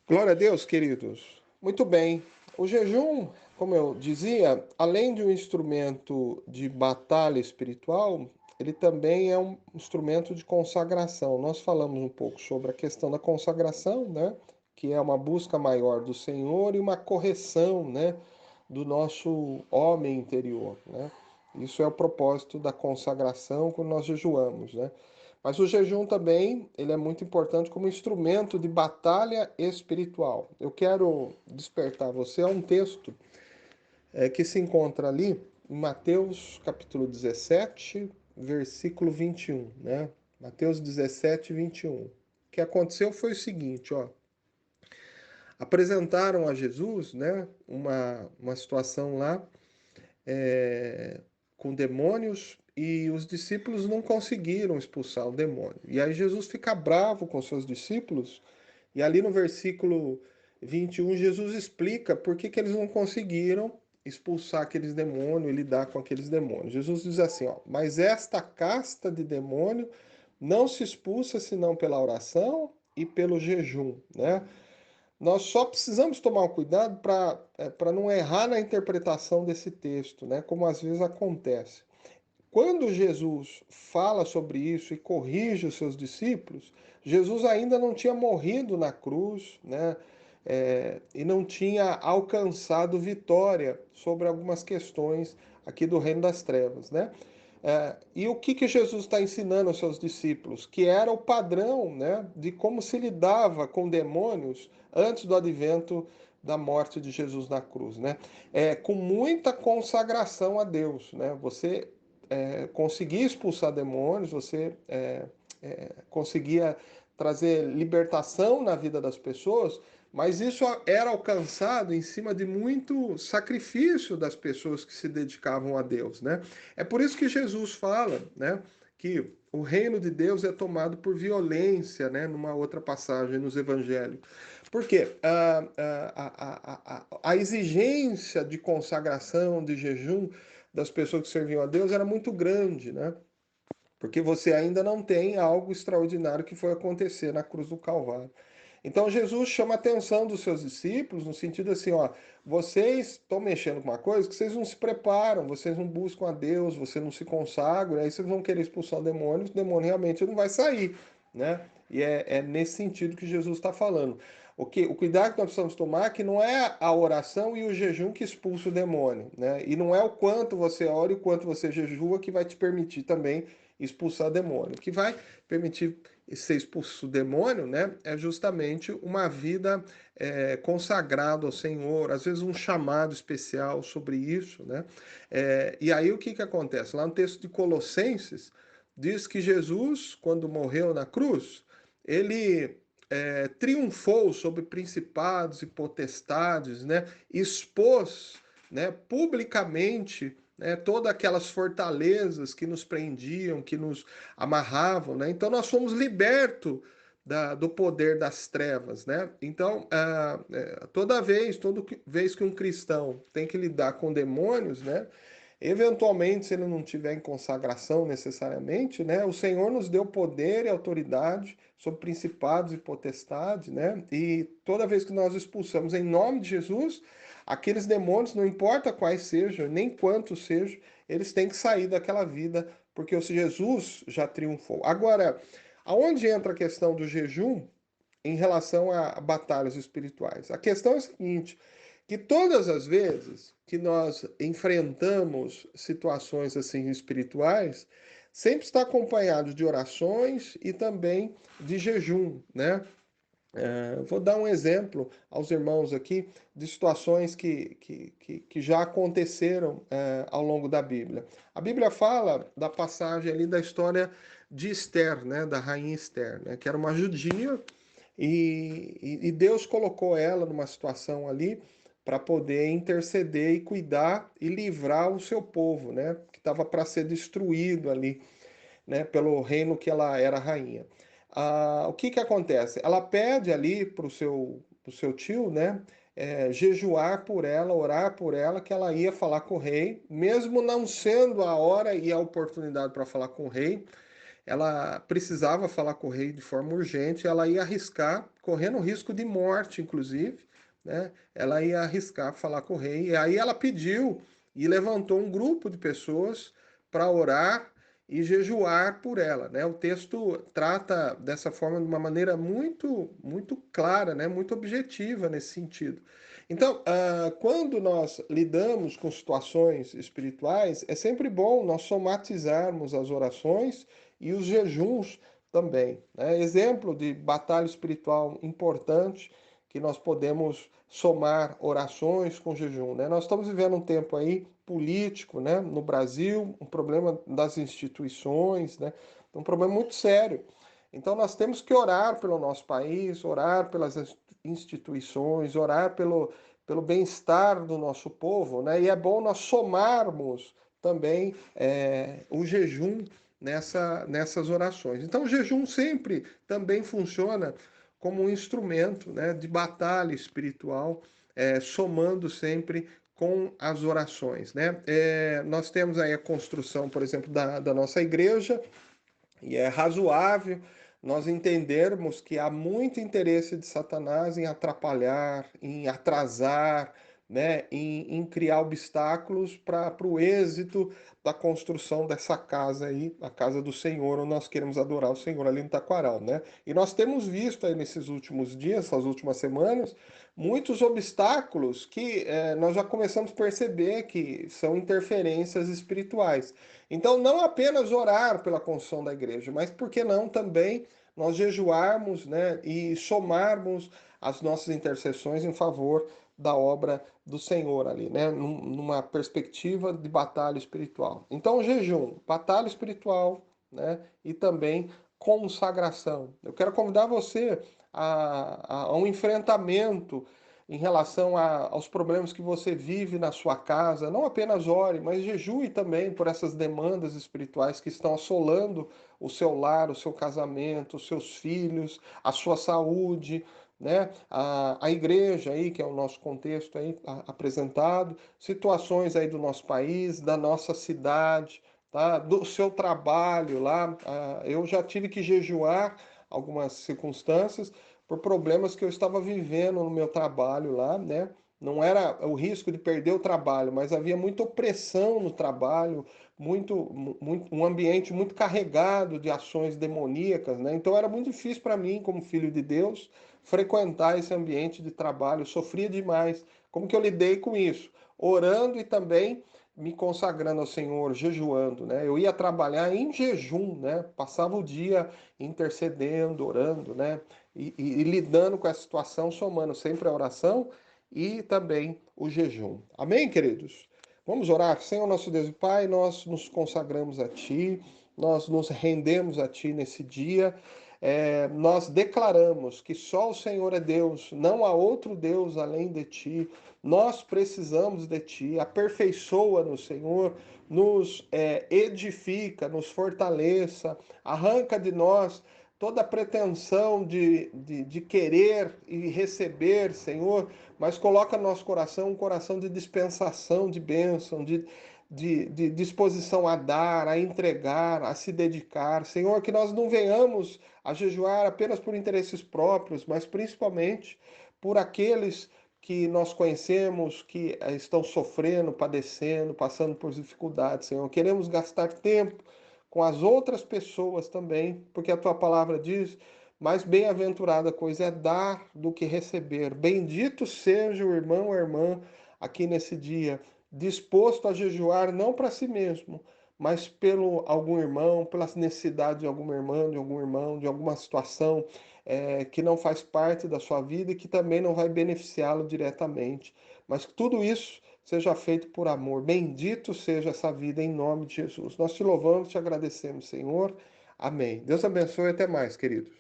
Glória a Deus, queridos. Muito bem. O jejum, como eu dizia, além de um instrumento de batalha espiritual, ele também é um instrumento de consagração. Nós falamos um pouco sobre a questão da consagração, né? Que é uma busca maior do Senhor e uma correção, né? Do nosso homem interior, né? Isso é o propósito da consagração quando nós jejuamos, né? Mas o jejum também, ele é muito importante como instrumento de batalha espiritual. Eu quero despertar você a um texto que se encontra ali em Mateus capítulo 17, versículo 21, né? Mateus 17, 21. O que aconteceu foi o seguinte, ó. Apresentaram a Jesus, né, uma situação lá é, com demônios e os discípulos não conseguiram expulsar o demônio. E aí Jesus fica bravo com seus discípulos, e ali no versículo 21, Jesus explica por que eles não conseguiram expulsar aqueles demônios e lidar com aqueles demônios. Jesus diz assim, ó, mas esta casta de demônio não se expulsa senão pela oração e pelo jejum, né? Nós só precisamos tomar um cuidado para não errar na interpretação desse texto, né? Como às vezes acontece. Quando Jesus fala sobre isso e corrige os seus discípulos, Jesus ainda não tinha morrido na cruz, né? E não tinha alcançado vitória sobre algumas questões aqui do reino das trevas, né? E o que Jesus está ensinando aos seus discípulos? Que era o padrão, né, de como se lidava com demônios antes do advento da morte de Jesus na cruz, né? Com muita consagração a Deus, né? Você conseguia expulsar demônios, você conseguia trazer libertação na vida das pessoas, mas isso era alcançado em cima de muito sacrifício das pessoas que se dedicavam a Deus, né? É por isso que Jesus fala, né, que o reino de Deus é tomado por violência, né, numa outra passagem nos evangelhos. Por quê? A exigência de consagração, de jejum das pessoas que serviam a Deus era muito grande, né? Porque você ainda não tem algo extraordinário que foi acontecer na cruz do Calvário. Então Jesus chama a atenção dos seus discípulos no sentido assim, ó, vocês estão mexendo com uma coisa que vocês não se preparam, vocês não buscam a Deus, vocês não se consagram, aí vocês vão querer expulsar o demônio realmente não vai sair, né? E é nesse sentido que Jesus está falando. O cuidado que nós precisamos tomar é que não é a oração e o jejum que expulsa o demônio, né? E não é o quanto você ora e o quanto você jejua que vai te permitir também expulsar demônio. O que vai permitir ser expulso o demônio, né, é justamente uma vida consagrada ao Senhor, às vezes um chamado especial sobre isso, né? E aí o que que acontece? Lá no texto de Colossenses diz que Jesus, quando morreu na cruz, ele triunfou sobre principados e potestades, né? Expôs, né, publicamente, né, todas aquelas fortalezas que nos prendiam, que nos amarravam, né? Então nós fomos libertos do poder das trevas, né? Então toda vez que um cristão tem que lidar com demônios, né? Eventualmente, se ele não tiver em consagração necessariamente, né, o Senhor nos deu poder e autoridade sobre principados e potestades, né? E toda vez que nós expulsamos em nome de Jesus, aqueles demônios, não importa quais sejam, nem quantos sejam, eles têm que sair daquela vida, porque o Jesus já triunfou. Agora, aonde entra a questão do jejum em relação a batalhas espirituais? A questão é a seguinte, que todas as vezes que nós enfrentamos situações assim espirituais, sempre está acompanhado de orações e também de jejum, né? Vou dar um exemplo aos irmãos aqui de situações que já aconteceram ao longo da Bíblia. A Bíblia fala da passagem ali da história de Esther, né, da rainha Esther, né, que era uma judia e Deus colocou ela numa situação ali para poder interceder e cuidar e livrar o seu povo, né, que estava para ser destruído ali, né, pelo reino que ela era rainha. O que que acontece? Ela pede ali pro seu tio, né, jejuar por ela, orar por ela, que ela ia falar com o rei, mesmo não sendo a hora e a oportunidade para falar com o rei, ela precisava falar com o rei de forma urgente, ela ia arriscar, correndo risco de morte, inclusive, né? Ela ia arriscar falar com o rei. E aí ela pediu e levantou um grupo de pessoas para orar e jejuar por ela, né? O texto trata dessa forma de uma maneira muito clara, né? Muito objetiva nesse sentido. Então, quando nós lidamos com situações espirituais, é sempre bom nós somatizarmos as orações e os jejuns também, né? Exemplo de batalha espiritual importante que nós podemos somar orações com jejum, né? Nós estamos vivendo um tempo aí político, né, no Brasil, um problema das instituições, né? Um problema muito sério. Então nós temos que orar pelo nosso país, orar pelas instituições, orar pelo bem-estar do nosso povo, né? E é bom nós somarmos também o jejum nessas orações. Então o jejum sempre também funciona como um instrumento, né, de batalha espiritual, somando sempre com as orações, né? Nós temos aí a construção, por exemplo, da nossa igreja, e é razoável nós entendermos que há muito interesse de Satanás em atrapalhar, em atrasar, né, em criar obstáculos para o êxito da construção dessa casa aí, a casa do Senhor, onde nós queremos adorar o Senhor ali no Taquaral, né? E nós temos visto aí nesses últimos dias, essas últimas semanas, muitos obstáculos que nós já começamos a perceber que são interferências espirituais. Então, não apenas orar pela construção da igreja, mas por que não também nós jejuarmos, né, e somarmos as nossas intercessões em favor da obra do Senhor ali, né, numa perspectiva de batalha espiritual. Então, jejum, batalha espiritual, né, e também consagração. Eu quero convidar você a um enfrentamento em relação aos problemas que você vive na sua casa. Não apenas ore, mas jejue também por essas demandas espirituais que estão assolando o seu lar, o seu casamento, os seus filhos, a sua saúde, né? A igreja aí, que é o nosso contexto aí apresentado, situações aí do nosso país, da nossa cidade, tá? Do seu trabalho lá. Eu já tive que jejuar algumas circunstâncias por problemas que eu estava vivendo no meu trabalho lá, né? Não era o risco de perder o trabalho, mas havia muita opressão no trabalho, um ambiente muito carregado de ações demoníacas, né? Então era muito difícil para mim, como filho de Deus, frequentar esse ambiente de trabalho. Eu sofria demais. Como que eu lidei com isso? Orando e também me consagrando ao Senhor, jejuando, né? Eu ia trabalhar em jejum, né? Passava o dia intercedendo, orando, né? E lidando com essa situação, somando sempre a oração e também o jejum. Amém, queridos? Vamos orar. Senhor, nosso Deus e Pai, nós nos consagramos a Ti, nós nos rendemos a Ti nesse dia. Nós declaramos que só o Senhor é Deus, não há outro Deus além de Ti. Nós precisamos de Ti. Aperfeiçoa-nos, Senhor, nos edifica, nos fortaleça, arranca de nós toda a pretensão de querer e receber, Senhor, mas coloca no nosso coração um coração de dispensação, de bênção, de disposição a dar, a entregar, a se dedicar. Senhor, que nós não venhamos a jejuar apenas por interesses próprios, mas principalmente por aqueles que nós conhecemos, que estão sofrendo, padecendo, passando por dificuldades, Senhor. Queremos gastar tempo com as outras pessoas também, porque a tua palavra diz: mais bem-aventurada coisa é dar do que receber. Bendito seja o irmão ou a irmã aqui nesse dia, disposto a jejuar não para si mesmo, mas pelo algum irmão, pelas necessidades de alguma irmã, de algum irmão, de alguma situação que não faz parte da sua vida e que também não vai beneficiá-lo diretamente. Mas que tudo isso seja feito por amor. Bendito seja essa vida em nome de Jesus. Nós te louvamos, te agradecemos, Senhor. Amém. Deus abençoe e até mais, queridos.